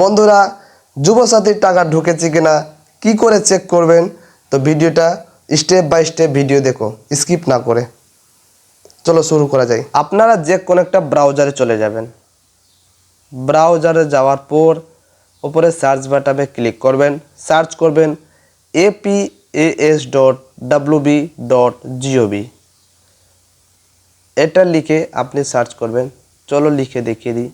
বন্ধুরা যুবসাথীর টাকা ঢুকেছে কিনা কি করে চেক করবেন, তো ভিডিওটা স্টেপ বাই স্টেপ ভিডিও দেখো, স্কিপ না করে। চলো শুরু করা যায়। আপনারা যে কোনো একটা ব্রাউজারে চলে যাবেন। ব্রাউজারে যাওয়ার পর উপরে সার্চ বাটনে ক্লিক করবেন, সার্চ করবেন apas.wb.gov। এটা লিখে আপনি সার্চ করবেন। চলো লিখে দেখিয়ে দিই।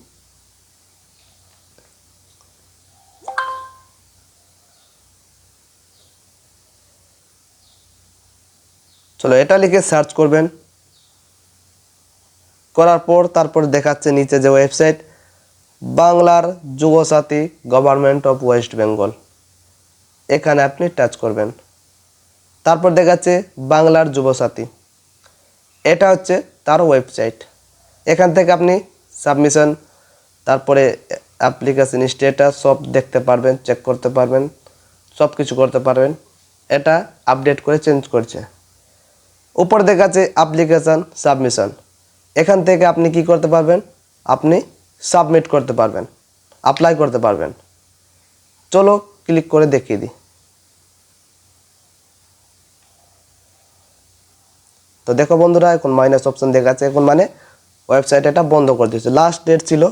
চলো এটা লিখে সার্চ করবেন। করার পর তারপর দেখাচ্ছে নিচে যে ওয়েবসাইট বাংলার Yuvasathi government of West Bengal, এখানে আপনি টাচ করবেন। তারপর দেখাচ্ছে বাংলার যুবসাথী, এটা হচ্ছে তার ওয়েবসাইট। এখান থেকে আপনি সাবমিশন, তারপরে অ্যাপ্লিকেশন স্ট্যাটাস সব দেখতে পারবেন, চেক করতে পারবেন, সব কিছু করতে পারবেন। এটা আপডেট করে চেঞ্জ করছে। উপর দেখাচ্ছে অ্যাপ্লিকেশন সাবমিশন, এখান থেকে আপনি কি করতে পারবেন, আপনি সাবমিট করতে পারবেন, অ্যাপ্লাই করতে পারবেন। চলো ক্লিক করে দেখিয়ে দিই। তো দেখো বন্ধুরা, এখন মাইনাস অপশন দেখাচ্ছে, এখন মানে ওয়েবসাইট এটা বন্ধ করে দিয়েছে। লাস্ট ডেট ছিল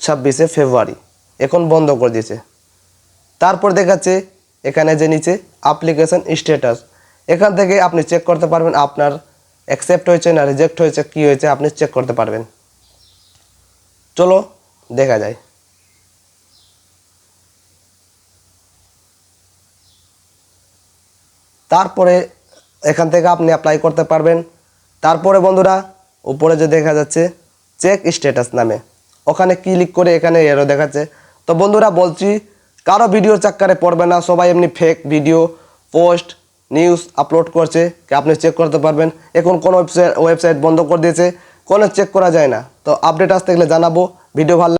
26শে ফেব্রুয়ারি, এখন বন্ধ করে দিয়েছে। তারপর দেখাচ্ছে এখানে যে নিচে অ্যাপ্লিকেশন স্ট্যাটাস, এখান থেকে আপনি চেক করতে পারবেন আপনার অ্যাকসেপ্ট হয়েছে না রিজেক্ট হয়েছে, কি হয়েছে আপনি চেক করতে পারবেন। চলো দেখা যায়। তারপরে এখান থেকে আপনি অ্যাপ্লাই করতে পারবেন। তারপরে বন্ধুরা উপরে যে দেখা যাচ্ছে চেক স্ট্যাটাস নামে, ওখানে ক্লিক করে এখানে এরো দেখাচ্ছে। তো বন্ধুরা বলছি, কারো ভিডিও চাক্কারে পড়বে না, সবাই এমনি fake video post news upload করছে, আপনি চেক করতে পারবেন। এখন কোন ওয়েবসাইট বন্ধ করে দিয়েছে, কোনো চেক করা যায় না। তো আপডেট আসতে গেলে জানাবো। ভিডিও ভালো